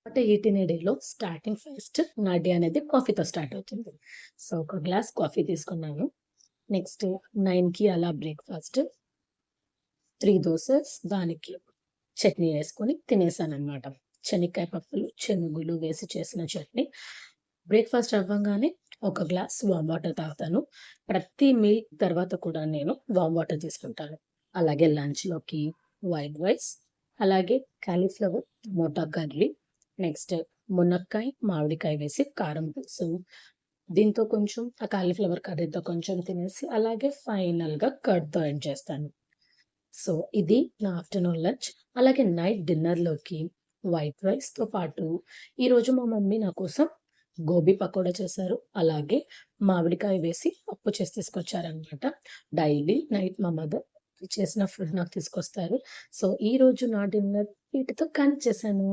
అంటే ఈ తినే డేలో స్టార్టింగ్ ఫస్ట్ నా డే అనేది కాఫీతో స్టార్ట్ అవుతుంది. సో, ఒక గ్లాస్ కాఫీ తీసుకున్నాను. నెక్స్ట్ 9కి అలా బ్రేక్‌ఫాస్ట్. 3 దోసెస్ దానికి చట్నీ వేసుకొని తినేసాననమాట. శనక్కాయ పప్పులు, శనుగులు వేసి చేసిన చట్నీ. బ్రేక్‌ఫాస్ట్ అవ్వంగానే ఒక గ్లాస్ వామ్ వాటర్ తాగుతాను. ప్రతి మీల్ తర్వాత కూడా నేను వామ్ వాటర్ తీసుకుంటాను. అలాగే లంచ్‌లోకి వైట్ రైస్, అలాగే కాలీఫ్లవర్, టమోటా కర్రీ, నెక్స్ట్ మునక్కాయ, మామిడికాయ వేసి కారం పులుసు. దీంతో కొంచెం ఆ కాలీఫ్లవర్ కర్రీతో కొంచెం తినేసి అలాగే ఫైనల్‌గా కర్డ్‌తో ఎండ్ చేస్తాను. సో, ఇది నా ఆఫ్టర్‌నూన్ లంచ్. అలాగే నైట్ డిన్నర్‌లోకి వైట్ రైస్‌తో పాటు ఈరోజు మా మమ్మీ నా కోసం గోబీ పకోడా చేశారు. అలాగే మామిడికాయ వేసి పప్పు చేసి తీసుకొచ్చారనమాట. డైలీ నైట్ మా మదర్ చేసిన ఫుడ్ నాకు తీసుకొస్తారు. సో, ఈరోజు నా డిన్నర్ వీటితో కానిచ్చేసాను.